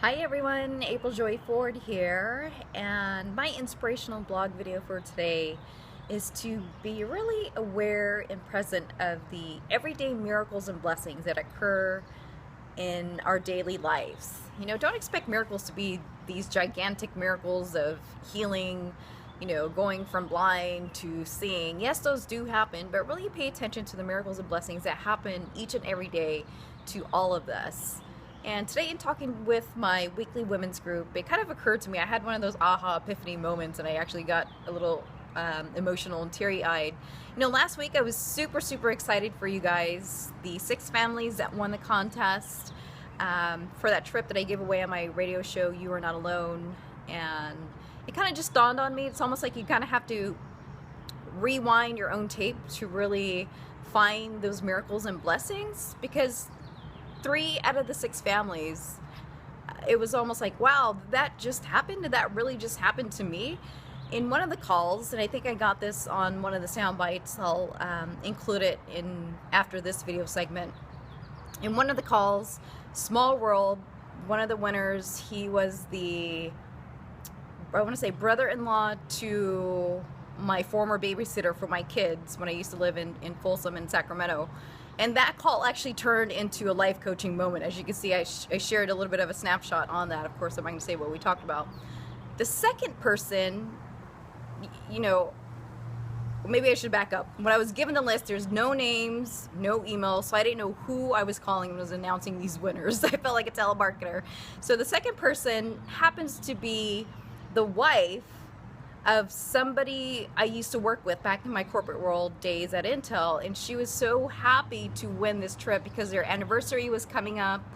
Hi everyone, April Joy Ford here, and my inspirational blog video for today is to be really aware and present of the everyday miracles and blessings that occur in our daily lives. Don't expect miracles to be these gigantic miracles of healing, going from blind to seeing. Yes, those do happen, but really pay attention to the miracles and blessings that happen each and every day to all of us. And today, in talking with my weekly women's group, it kind of occurred to me, I had one of those aha epiphany moments, and I actually got a little emotional and teary-eyed. Last week I was super excited for you guys, the 6 families that won the contest for that trip that I gave away on my radio show, You Are Not Alone. And it kind of just dawned on me, it's almost like you kind of have to rewind your own tape to really find those miracles and blessings, because 3 out of the 6 families, it was almost like, wow, that just happened? Did that really just happen to me? In one of the calls, and I think I got this on one of the sound bites, I'll include it in after this video segment. In one of the calls, Small World, one of the winners, he was the, I want to say, brother-in-law to my former babysitter for my kids when I used to live in Folsom in Sacramento. And that call actually turned into a life coaching moment. As you can see, I shared a little bit of a snapshot on that. Of course, I'm not going to say what we talked about. The second person, maybe I should back up. When I was given the list, there's no names, no emails, so I didn't know who I was calling when I was announcing these winners. I felt like a telemarketer. So the second person happens to be the wife of somebody I used to work with back in my corporate world days at Intel, and she was so happy to win this trip because their anniversary was coming up.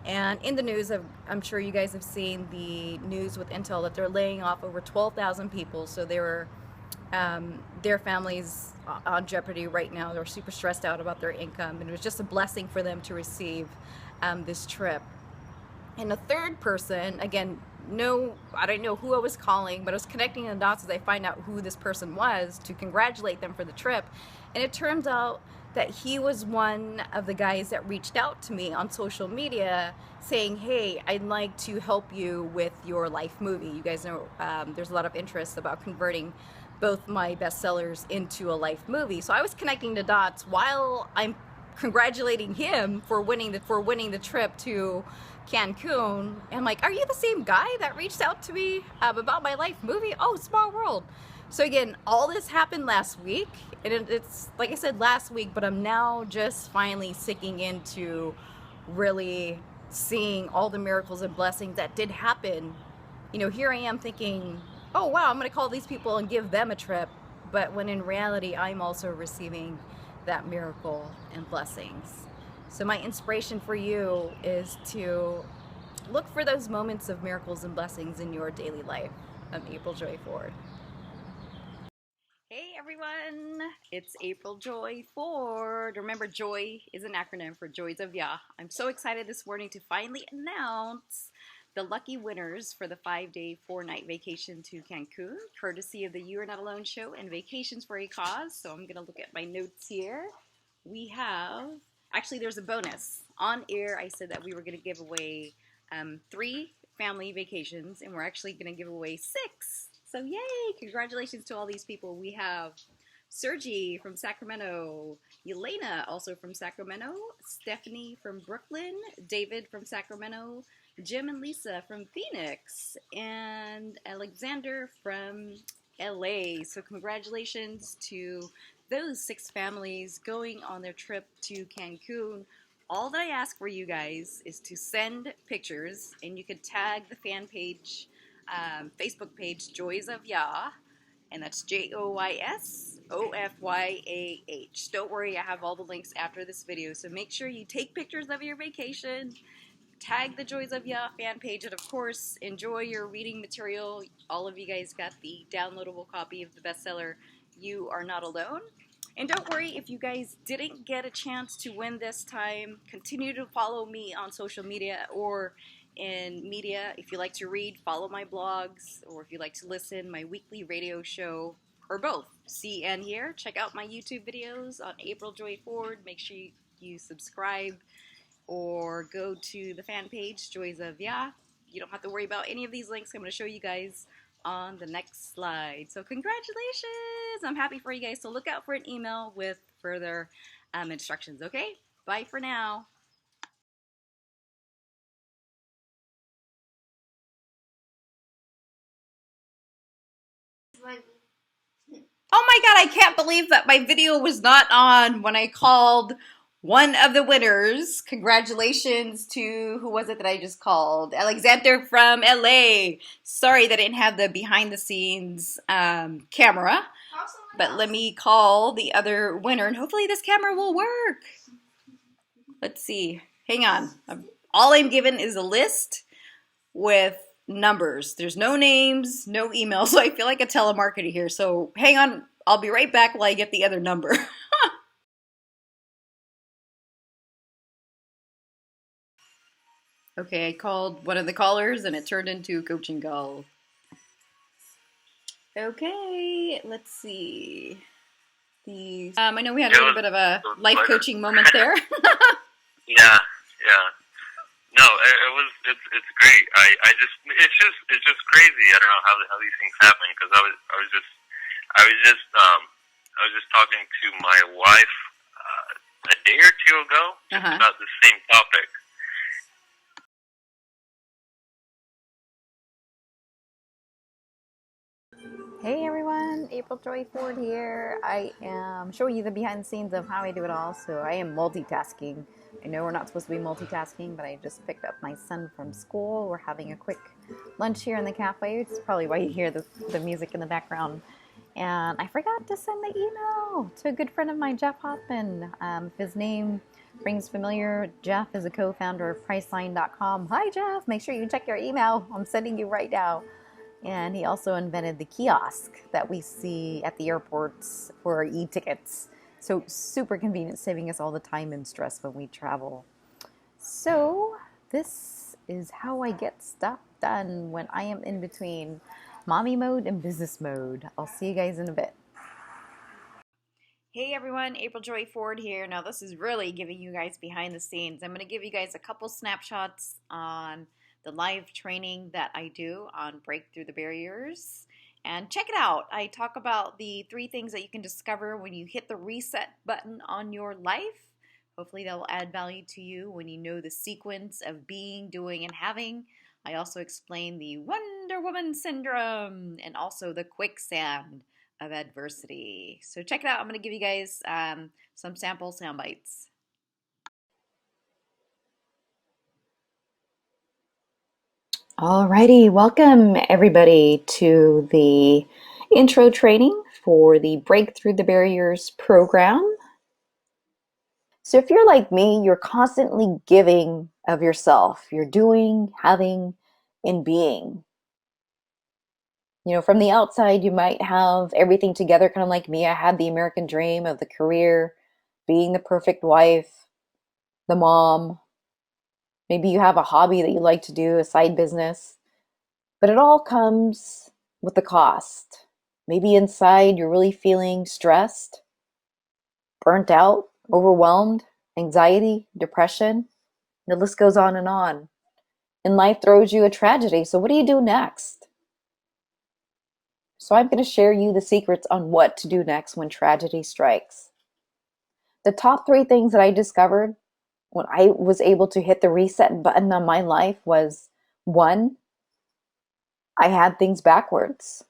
And in the news, I'm sure you guys have seen the news with Intel that they're laying off over 12,000 people, so they were their families on jeopardy right now. They're super stressed out about their income, and it was just a blessing for them to receive this trip. And the third person, again, I didn't know who I was calling, but I was connecting the dots as I find out who this person was to congratulate them for the trip. And it turns out that he was one of the guys that reached out to me on social media saying, hey, I'd like to help you with your life movie. You guys know there's a lot of interest about converting both my bestsellers into a life movie. So I was connecting the dots while I'm congratulating him for winning the trip to Cancun. And I'm like, are you the same guy that reached out to me about my life movie? Oh, Small World. So again, all this happened last week, and it's like I said last week, but I'm now just finally sinking into really seeing all the miracles and blessings that did happen. Here I am thinking, oh wow, I'm gonna call these people and give them a trip, but when in reality I'm also receiving that miracle and blessings. So my inspiration for you is to look for those moments of miracles and blessings in your daily life. I'm April Joy Ford. Hey everyone, it's April Joy Ford. Remember, Joy is an acronym for Joys of Yah. I'm so excited this morning to finally announce the lucky winners for the 5-day, 4-night vacation to Cancun, courtesy of the You Are Not Alone show and Vacations for a Cause. So I'm going to look at my notes here. We have, actually there's a bonus. On air, I said that we were going to give away 3 family vacations, and we're actually going to give away 6. So yay! Congratulations to all these people. We have Sergi from Sacramento, Elena also from Sacramento, Stephanie from Brooklyn, David from Sacramento, Jim and Lisa from Phoenix, and Alexander from LA. So congratulations to those 6 families going on their trip to Cancun. All that I ask for you guys is to send pictures, and you could tag the fan page, Facebook page, Joys of Yah, and that's JOYSOFYAH. Don't worry, I have all the links after this video, so make sure you take pictures of your vacation, tag the Joys of Yah fan page, and of course, enjoy your reading material. All of you guys got the downloadable copy of the bestseller, You Are Not Alone. And don't worry if you guys didn't get a chance to win this time. Continue to follow me on social media or in media. If you like to read, follow my blogs, or if you like to listen, my weekly radio show, or both. See and hear. Check out my YouTube videos on April Joy Ford. Make sure you subscribe or go to the fan page, Joys of Yah. you don't have to worry about any of these links I'm going to show you guys on the next slide. So congratulations! I'm happy for you guys. So look out for an email with further instructions, okay? Bye for now. Oh my god, I can't believe that my video was not on when I called one of the winners. Congratulations to, who was it that I just called? Alexander from LA. Sorry that I didn't have the behind the scenes camera. But let me call the other winner and hopefully this camera will work. Let's see. Hang on. All I'm given is a list with numbers. There's no names, no emails, so I feel like a telemarketer here. So hang on, I'll be right back while I get the other number. Okay, I called one of the callers and it turned into a coaching call. Okay, let's see. I know we had a little bit of a life coaching moment there. Yeah. No, it's great. It's just crazy. I don't know how these things happen because I was just talking to my wife a day or two ago about the same topic. Hey everyone, April Joy Ford here. I am showing you the behind the scenes of how I do it all. So I am multitasking. I know we're not supposed to be multitasking, but I just picked up my son from school. We're having a quick lunch here in the cafe. It's probably why you hear the music in the background. And I forgot to send the email to a good friend of mine, Jeff Hoffman. If his name rings familiar, Jeff is a co-founder of Priceline.com. Hi Jeff, make sure you check your email. I'm sending you right now. And he also invented the kiosk that we see at the airports for our e-tickets. So super convenient, saving us all the time and stress when we travel. So this is how I get stuff done when I am in between mommy mode and business mode. I'll see you guys in a bit. Hey everyone, April Joy Ford here. Now this is really giving you guys behind the scenes. I'm going to give you guys a couple snapshots on the live training that I do on Break Through the Barriers. And check it out. I talk about the 3 things that you can discover when you hit the reset button on your life. Hopefully that will add value to you when you know the sequence of being, doing, and having. I also explain the Wonder Woman syndrome and also the quicksand of adversity. So check it out. I'm going to give you guys some sample sound bites. Alrighty, welcome everybody to the intro training for the Break Through the Barriers program. So if you're like me, you're constantly giving of yourself. You're doing, having, and being. You know, from the outside, you might have everything together, kind of like me. I had the American dream of the career, being the perfect wife, the mom. Maybe you have a hobby that you like to do, a side business. But it all comes with a cost. Maybe inside you're really feeling stressed, burnt out, overwhelmed, anxiety, depression. The list goes on. And life throws you a tragedy. So what do you do next? So I'm going to share you the secrets on what to do next when tragedy strikes. The top 3 things that I discovered when I was able to hit the reset button on my life was 1, I had things backwards.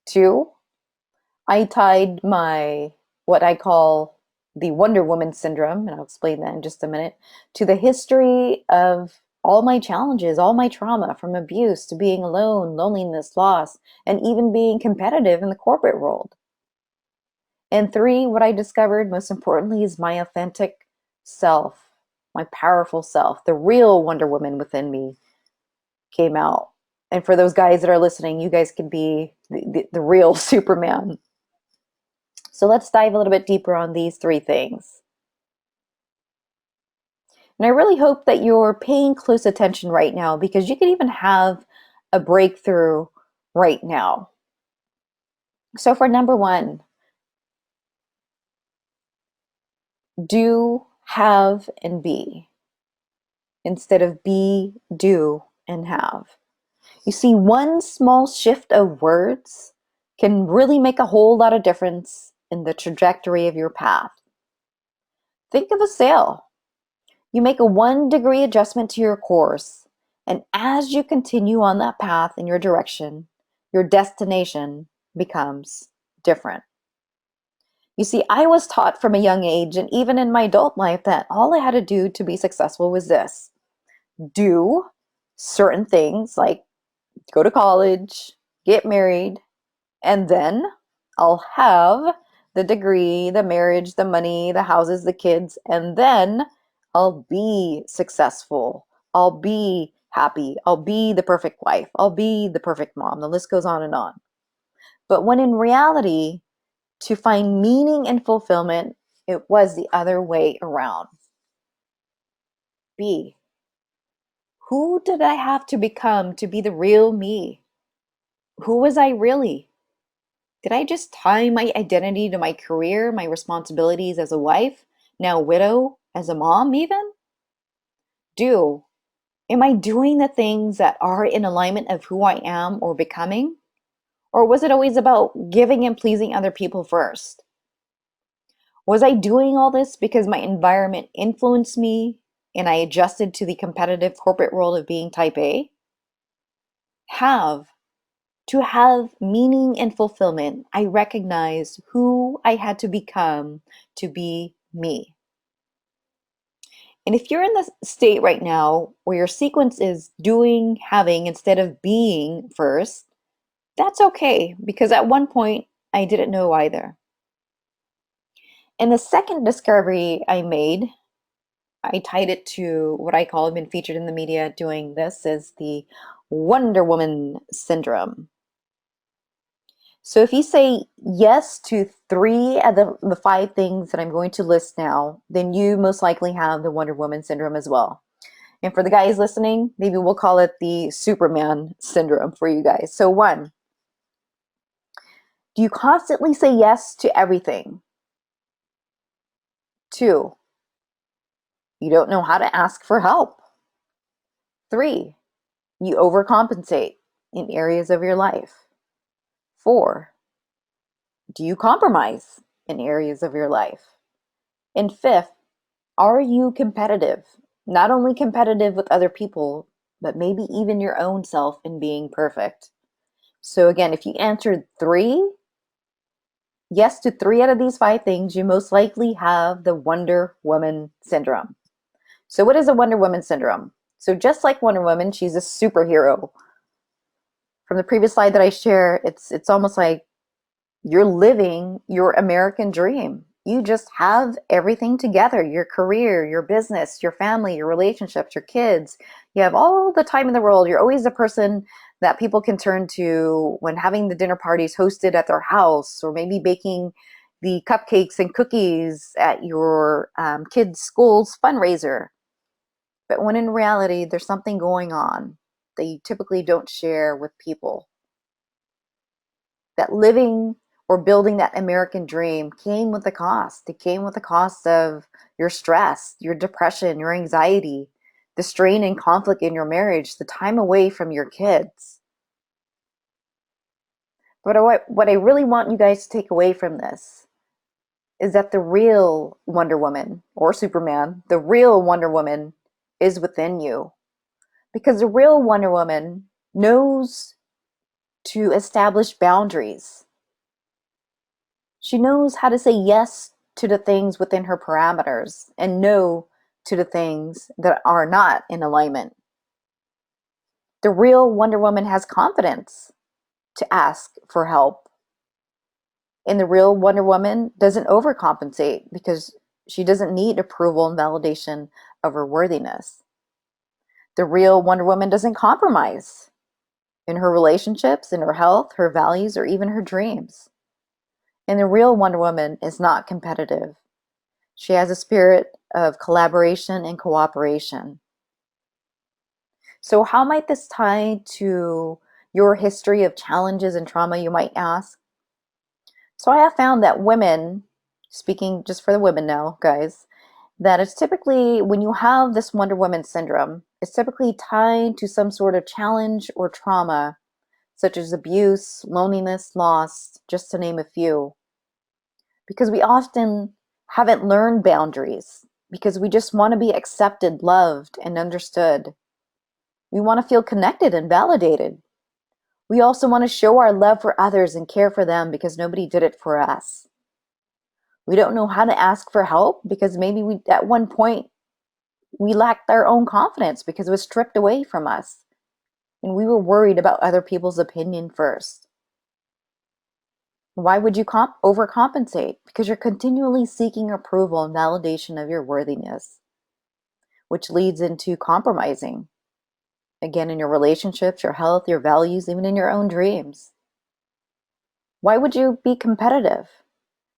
2, I tied my, what I call the Wonder Woman syndrome, and I'll explain that in just a minute, to the history of all my challenges, all my trauma, from abuse to being alone, loneliness, loss, and even being competitive in the corporate world. And 3, what I discovered most importantly is my authentic self, my powerful self, the real Wonder Woman within me came out. And for those guys that are listening, you guys can be the real Superman. So let's dive a little bit deeper on these 3 things. And I really hope that you're paying close attention right now because you can even have a breakthrough right now. So for number 1, do, have, and be. instead of be, do, and have. You see, one small shift of words can really make a whole lot of difference in the trajectory of your path. Think of a sail. You make a 1-degree adjustment to your course, and as you continue on that path in your direction, your destination becomes different. You see, I was taught from a young age, and even in my adult life, that all I had to do to be successful was this: do certain things like go to college, get married, and then I'll have the degree, the marriage, the money, the houses, the kids, and then I'll be successful. I'll be happy. I'll be the perfect wife. I'll be the perfect mom. The list goes on and on. But when in reality, to find meaning and fulfillment, it was the other way around. Be. Who did I have to become to be the real me? Who was I really? Did I just tie my identity to my career, my responsibilities as a wife, now widow, as a mom even? Do. Am I doing the things that are in alignment of who I am or becoming? Or was it always about giving and pleasing other people first? Was I doing all this because my environment influenced me and I adjusted to the competitive corporate world of being type A? Have. To have meaning and fulfillment, I recognized who I had to become to be me. And if you're in the state right now where your sequence is doing, having instead of being first, that's okay, because at one point I didn't know either. And the second discovery I made, I tied it to what I call, I've been featured in the media doing this, is the Wonder Woman syndrome. So if you say yes to 3 of the 5 things that I'm going to list now, then you most likely have the Wonder Woman syndrome as well. And for the guys listening, maybe we'll call it the Superman syndrome for you guys. So 1, do you constantly say yes to everything? 2, you don't know how to ask for help. 3, you overcompensate in areas of your life. 4, do you compromise in areas of your life? And 5th, are you competitive? Not only competitive with other people, but maybe even your own self in being perfect. So again, if you answered 3, yes to 3 out of these 5 things, you most likely have the Wonder Woman syndrome. So what is a Wonder Woman syndrome? So just like Wonder Woman, she's a superhero. From the previous slide that I share, it's almost like you're living your American dream. You just have everything together: your career, your business, your family, your relationships, your kids. You have all the time in the world. You're always the person that people can turn to when having the dinner parties hosted at their house, or maybe baking the cupcakes and cookies at your kids' school's fundraiser. But when in reality, there's something going on that you typically don't share with people. That living or building that American dream came with a cost. It came with the cost of your stress, your depression, your anxiety, the strain and conflict in your marriage, the time away from your kids. But what I really want you guys to take away from this is that the real Wonder Woman or Superman, the real Wonder Woman, is within you. Because the real Wonder Woman knows to establish boundaries. She knows how to say yes to the things within her parameters and no to the things that are not in alignment. The real Wonder Woman has confidence to ask for help. And the real Wonder Woman doesn't overcompensate because she doesn't need approval and validation of her worthiness. The real Wonder Woman doesn't compromise in her relationships, in her health, her values, or even her dreams. And the real Wonder Woman is not competitive. She has a spirit of collaboration and cooperation. So how might this tie to your history of challenges and trauma, you might ask? So I have found that women, speaking just for the women now, guys, that it's typically, when you have this Wonder Woman syndrome, it's typically tied to some sort of challenge or trauma, such as abuse, loneliness, loss, just to name a few. Because we often haven't learned boundaries, because we just want to be accepted, loved, and understood. We want to feel connected and validated. We also want to show our love for others and care for them because nobody did it for us. We don't know how to ask for help because maybe at one point we lacked our own confidence because it was stripped away from us and we were worried about other people's opinion first. Why would you overcompensate? Because you're continually seeking approval and validation of your worthiness, which leads into compromising. Again, in your relationships, your health, your values, even in your own dreams. Why would you be competitive?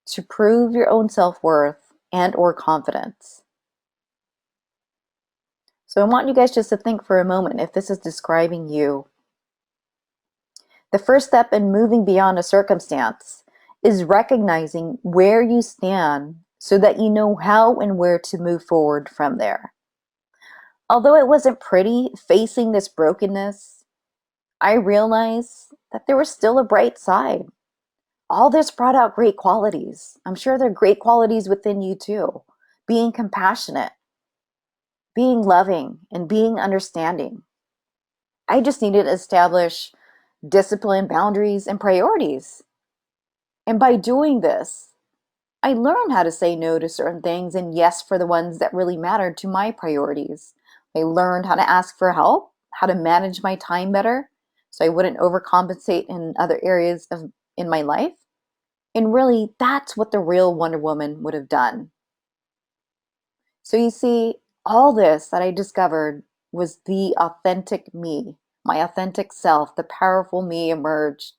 To prove your own self-worth and or confidence. So I want you guys just to think for a moment if this is describing you. The first step in moving beyond a circumstance is recognizing where you stand so that you know how and where to move forward from there. Although it wasn't pretty facing this brokenness, I realized that there was still a bright side. All this brought out great qualities. I'm sure there are great qualities within you too. Being compassionate, being loving, and being understanding. I just needed to establish discipline, boundaries, and priorities. And by doing this, I learned how to say no to certain things and yes for the ones that really mattered to my priorities. I learned how to ask for help, how to manage my time better, so I wouldn't overcompensate in other areas in my life. And really, that's what the real Wonder Woman would have done. So you see, all this that I discovered was the authentic me, my authentic self, the powerful me emerged.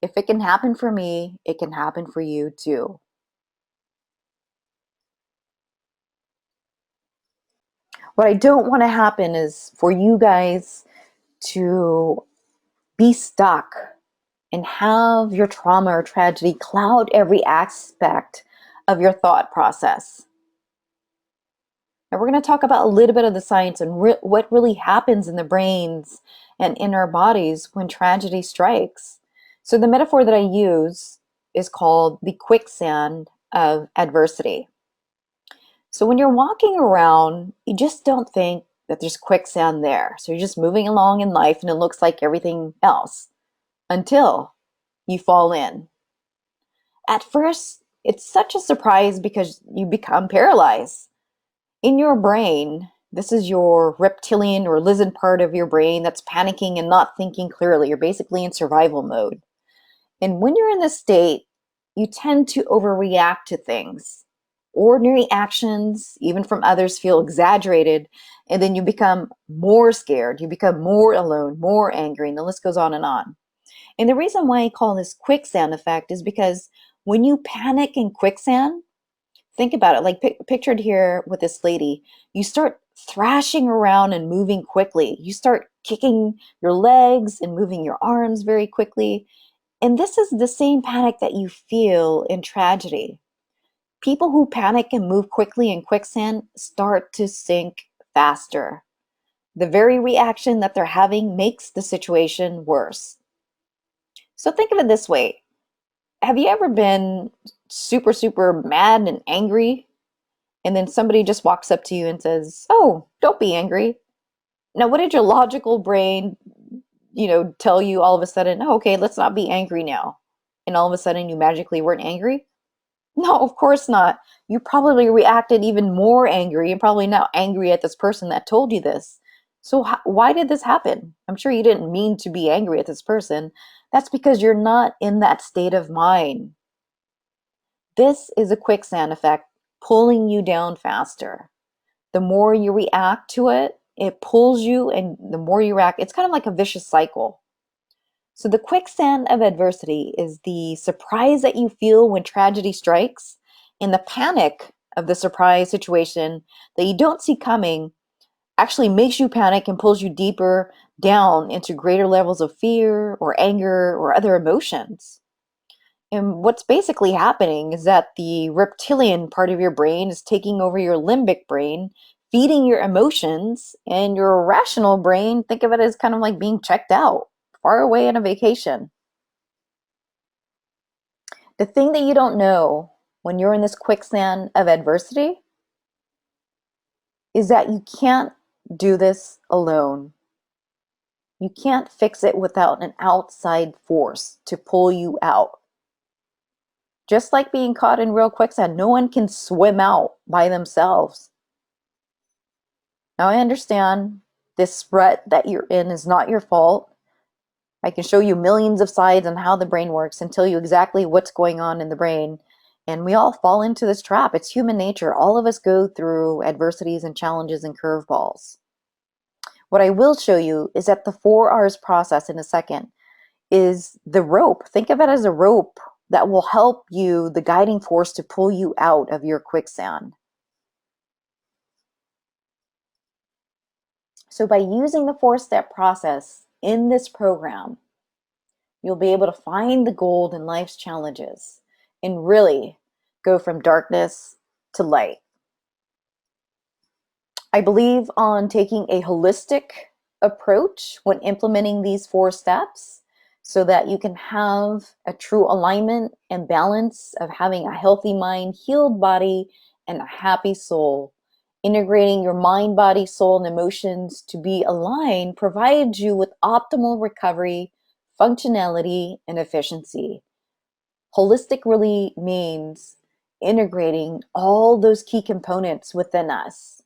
If it can happen for me, it can happen for you too. What I don't want to happen is for you guys to be stuck and have your trauma or tragedy cloud every aspect of your thought process. And we're going to talk about a little bit of the science and what really happens in the brains and in our bodies when tragedy strikes. So the metaphor that I use is called the quicksand of adversity. So when you're walking around, you just don't think that there's quicksand there. So you're just moving along in life and it looks like everything else until you fall in. At first, it's such a surprise because you become paralyzed. In your brain, this is your reptilian or lizard part of your brain that's panicking and not thinking clearly. You're basically in survival mode. And when you're in this state, you tend to overreact to things. Ordinary actions, even from others, feel exaggerated, and then you become more scared. You become more alone, more angry, and the list goes on and on. And the reason why I call this quicksand effect is because when you panic in quicksand, think about it, like pictured here with this lady, you start thrashing around and moving quickly. You start kicking your legs and moving your arms very quickly. And this is the same panic that you feel in tragedy. People who panic and move quickly in quicksand start to sink faster. The very reaction that they're having makes the situation worse. So think of it this way. Have you ever been super, super mad and angry, and then somebody just walks up to you and says, "Oh, don't be angry"? Now, what did your logical brain, tell you all of a sudden? "Oh, okay, let's not be angry now." And all of a sudden you magically weren't angry? No, of course not. You probably reacted even more angry and probably now angry at this person that told you this. So why did this happen? I'm sure you didn't mean to be angry at this person. That's because you're not in that state of mind. This is a quicksand effect pulling you down faster. The more you react to it, it pulls you, and the more you react, it's kind of like a vicious cycle. So the quicksand of adversity is the surprise that you feel when tragedy strikes, and the panic of the surprise situation that you don't see coming actually makes you panic and pulls you deeper down into greater levels of fear or anger or other emotions. And what's basically happening is that the reptilian part of your brain is taking over your limbic brain, feeding your emotions, and your rational brain, think of it as kind of like being checked out, far away on a vacation. The thing that you don't know when you're in this quicksand of adversity is that you can't do this alone. You can't fix it without an outside force to pull you out. Just like being caught in real quicksand, no one can swim out by themselves. Now, I understand this rut that you're in is not your fault. I can show you millions of slides on how the brain works and tell you exactly what's going on in the brain. And we all fall into this trap. It's human nature. All of us go through adversities and challenges and curveballs. What I will show you is that the 4 R's process in a second is the rope. Think of it as a rope that will help you, the guiding force to pull you out of your quicksand. So by using the 4-step process in this program, you'll be able to find the gold in life's challenges and really go from darkness to light. I believe on taking a holistic approach when implementing these 4 steps so that you can have a true alignment and balance of having a healthy mind, healed body, and a happy soul. Integrating your mind, body, soul, and emotions to be aligned provides you with optimal recovery, functionality, and efficiency. Holistic really means integrating all those key components within us: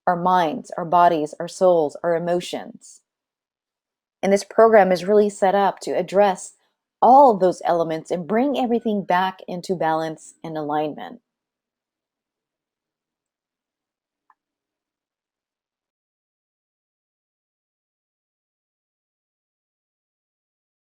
our minds, our bodies, our souls, our emotions. And this program is really set up to address all of those elements and bring everything back into balance and alignment.